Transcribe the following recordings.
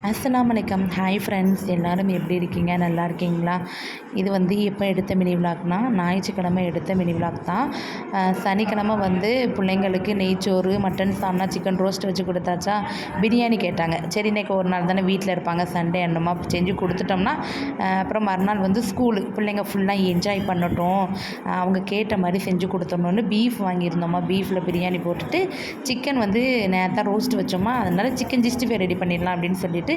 அஸ்ஸலாமு அலைக்கும். Hi friends, எல்லோரும் எப்படி இருக்கீங்க? நல்லா இருக்கீங்களா? இது வந்து எப்போ எடுத்த மினி விலாக்னா, ஞாயிற்றுக்கிழமை எடுத்த மினி விலாக் தான். சனிக்கிழமை வந்து பிள்ளைங்களுக்கு நெய்ச்சோறு, மட்டன் சால்னா, சிக்கன் ரோஸ்ட் வச்சு கொடுத்தாச்சா. பிரியாணி கேட்டாங்க. சரி, இன்றைக்கி ஒரு நாள் தானே வீட்டில் இருப்பாங்க, சண்டே அன்னமா செஞ்சு கொடுத்துட்டோம்னா அப்புறம் மறுநாள் வந்து ஸ்கூலு பிள்ளைங்க ஃபுல்லாக என்ஜாய் பண்ணட்டும், அவங்க கேட்ட மாதிரி செஞ்சு கொடுத்தோம்னு பீஃப் வாங்கியிருந்தோமா. பீஃபில் பிரியாணி போட்டுட்டு சிக்கன் வந்து நேரத்தான் ரோஸ்ட் வச்சோமா, அதனால் சிக்கன் 65 ரெடி பண்ணிடலாம் அப்படின்னு சொல்லிட்டு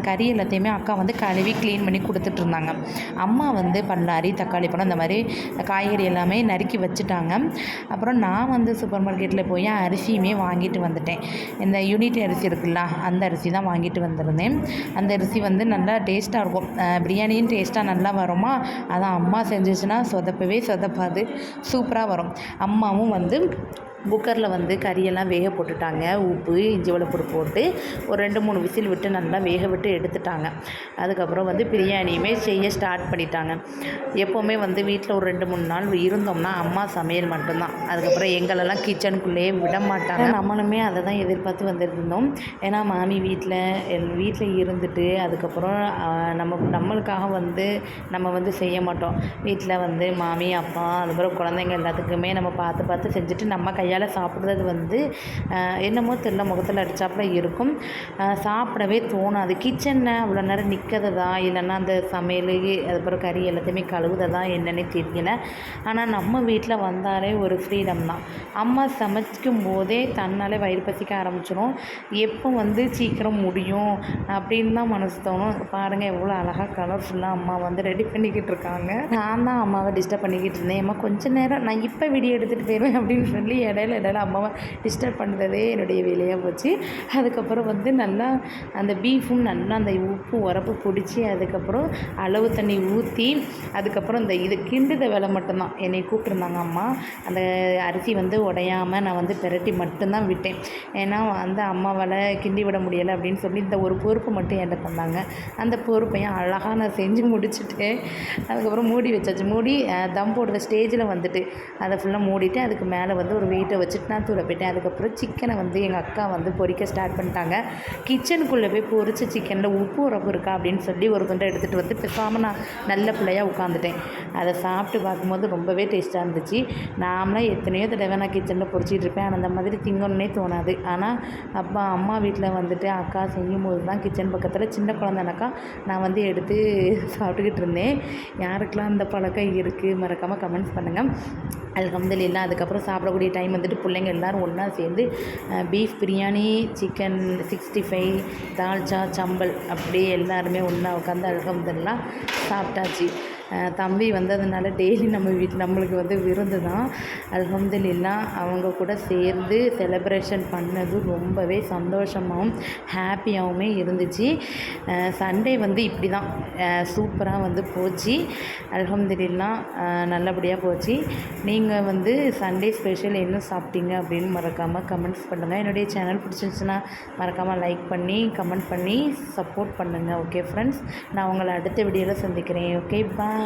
கறி எல்லாத்தையுமே அக்கா வந்து கழுவி க்ளீன் பண்ணி கொடுத்துட்ருந்தாங்க. அம்மா வந்து பல்லாரி, தக்காளி பழம் இந்த மாதிரி காய்கறி எல்லாமே நறுக்கி வச்சுட்டாங்க. அப்புறம் நான் வந்து சூப்பர் மார்க்கெட்டில் போய் அரிசியுமே வாங்கிட்டு வந்துட்டேன். இந்த யூனிட்டி அரிசி இருக்குல்ல, அந்த அரிசி தான் வாங்கிட்டு வந்திருந்தேன். அந்த அரிசி வந்து நல்லா டேஸ்ட்டாக இருக்கும். பிரியாணியும் டேஸ்ட்டாக நல்லா வருமா. அதான் அம்மா செஞ்சிச்சுன்னா சொதப்பவே சொதப்பாது, சூப்பராக வரும். அம்மாவும் வந்து குக்கரில் வந்து கறியெல்லாம் வேக போட்டுட்டாங்க. உப்பு, இஞ்சி வெள்ளைப்பூடு போட்டு ஒரு 2-3 விசில் விட்டு நல்லா வேக விட்டு எடுத்துட்டாங்க. அதுக்கப்புறம் வந்து பிரியாணியுமே செய்ய ஸ்டார்ட் பண்ணிட்டாங்க. எப்போவுமே வந்து வீட்டில் ஒரு 2-3 நாள் இருந்தோம்னா அம்மா சமையல் மட்டும்தான். அதுக்கப்புறம் எங்களெல்லாம் கிச்சனுக்குள்ளேயே விட மாட்டாங்க. நம்மளுமே அதை தான் எதிர்பார்த்து வந்துருந்தோம். ஏன்னா மாமி வீட்டில் இருந்துட்டு அதுக்கப்புறம் நம்மளுக்காக வந்து நம்ம வந்து செய்ய மாட்டோம். வீட்டில் வந்து மாமி, அப்பா, அதுக்கப்புறம் குழந்தைங்க எல்லாத்துக்குமே நம்ம பார்த்து செஞ்சுட்டு நம்ம கையால் சாப்பிட்றது வந்து என்னமோ தெரியல, முகத்தில் அடித்தாப்புல இருக்கும். சாப்பிடவே தோணாது. கிச்சனில் அவ்வளோ நேரம் நிற்கிறதா இல்லைன்னா அந்த சமையல் அதுக்கப்புறம் கறி எல்லாத்தையுமே கழுவுறதா என்னன்னே தெரியல. ஆனால் நம்ம வீட்டில் வந்தாலே ஒரு ஃப்ரீடம் தான். அம்மா சமைக்கும் போதே தன்னாலே வயிறு பசிக்க ஆரம்பிச்சிடும். எப்போ வந்து சீக்கிரம் முடியும் அப்படின்னு தான் மனசு தோணும். பாருங்கள் எவ்வளோ அழகாக கலர்ஃபுல்லாக அம்மா வந்து ரெடி பண்ணிக்கிட்டு இருக்காங்க. நான் தான் அம்மாவை டிஸ்டர்ப் பண்ணிக்கிட்டு இருந்தேன். அம்மா கொஞ்சம் நேரம் நான் இப்போ வீடியோ எடுத்துகிட்டு போயிடுவேன் அப்படின்னு சொல்லி இடையில அம்மாவை டிஸ்டர்ப் பண்ணுறதே என்னுடைய வேலையாக போச்சு. அதுக்கப்புறம் வந்து நல்லா அந்த பீஃபும் நல்லா அந்த உப்பு உரப்பு பிடிச்சி அதுக்கப்புறம் அளவு தண்ணி ஊற்றி அதுக்கப்புறம் இது கிண்டுத வேலை மட்டும்தான் என்னை கூப்பிட்ருந்தாங்க அம்மா. அந்த அரிசி வந்து உடையாமல் நான் வந்து பிரட்டி மட்டும்தான் விட்டேன். ஏன்னா அந்த அம்மாவால் கிண்டி விட முடியலை அப்படின்னு சொல்லி இந்த ஒரு பொறுப்பு மட்டும் என்கிட்ட தந்தாங்க. அந்த பொறுப்பையும் அழகாக நான் செஞ்சு முடிச்சுட்டு அதுக்கப்புறம் மூடி வச்சாச்சு. மூடி தம் போடுற ஸ்டேஜில் வந்துட்டு அதை ஃபுல்லாக மூடிட்டு அதுக்கு மேலே வந்து ஒரு வெயிட்டை வச்சுட்டு நான் தூர போயிட்டேன். அதுக்கப்புறம் சிக்கனை வந்து எங்கள் அக்கா வந்து பொரிக்க ஸ்டார்ட் பண்ணிட்டாங்க. கிச்சனுக்குள்ளே போய் பொரிச்ச சிக்கனில் உப்பு உரப்பு இருக்கா அப்படின்னு சொல்லி ஒரு துண்டை எடுத்துகிட்டு வந்து பேசாமல் நான் நல்ல பிள்ளையாக உட்காந்துட்டேன். அதை சாப்பிட்டு பார்க்கும்போது ரொம்பவே டேஸ்ட்டாக இருந்துச்சு. நாமளாம் எத்தனையோ தடவை நான் கிச்சனில் பொரிச்சிட்டு இருப்பேன். ஆனால் அந்த மாதிரி திங்கணுன்னே தோணாது. ஆனால் அம்மா வீட்டில் வந்துட்டு அக்கா செய்யும்போது தான் கிச்சன் பக்கத்தில் சின்ன குழந்தைனாக்கா நான் வந்து எடுத்து சாப்பிட்டுக்கிட்டு இருந்தேன். யாருக்கெல்லாம் அந்த பழக்கம் இருக்குது மறக்காமல் கமெண்ட்ஸ் பண்ணுங்கள். அல்ஹம்துலில்லாஹ். அதுக்கப்புறம் சாப்பிடக்கூடிய டைம் வந்துட்டு பிள்ளைங்க எல்லோரும் ஒன்றா சேர்ந்து பீஃப் பிரியாணி, சிக்கன் 65, தால்ச்சா, சம்பல் அப்படியே எல்லாருமே ஒன்றா உட்காந்து அல்ஹம்துலில்லாஹ் சாப்பிட்டாச்சு. தம்பி வந்ததுனால டெய்லி நம்மளுக்கு வந்து விருந்து தான். அல்ஹம்துலில்லாஹ் அவங்க கூட சேர்ந்து செலிப்ரேஷன் பண்ணது ரொம்பவே சந்தோஷமாகவும் ஹாப்பியாகவுமே இருந்துச்சு. சண்டே வந்து இப்படி தான் சூப்பராக வந்து போச்சு. அல்ஹம்துலில்லாஹ் நல்லபடியாக போச்சு. நீங்கள் வந்து சண்டே ஸ்பெஷல் என்ன சாப்பிட்டீங்க அப்படின்னு மறக்காமல் கமெண்ட்ஸ் பண்ணுங்கள். என்னுடைய சேனல் பிடிச்சிருந்துச்சுன்னா மறக்காமல் லைக் பண்ணி கமெண்ட் பண்ணி சப்போர்ட் பண்ணுங்கள். ஓகே ஃப்ரெண்ட்ஸ், நான் உங்களை அடுத்த வீடியோவில் சந்திக்கிறேன். ஓகே, பாய்.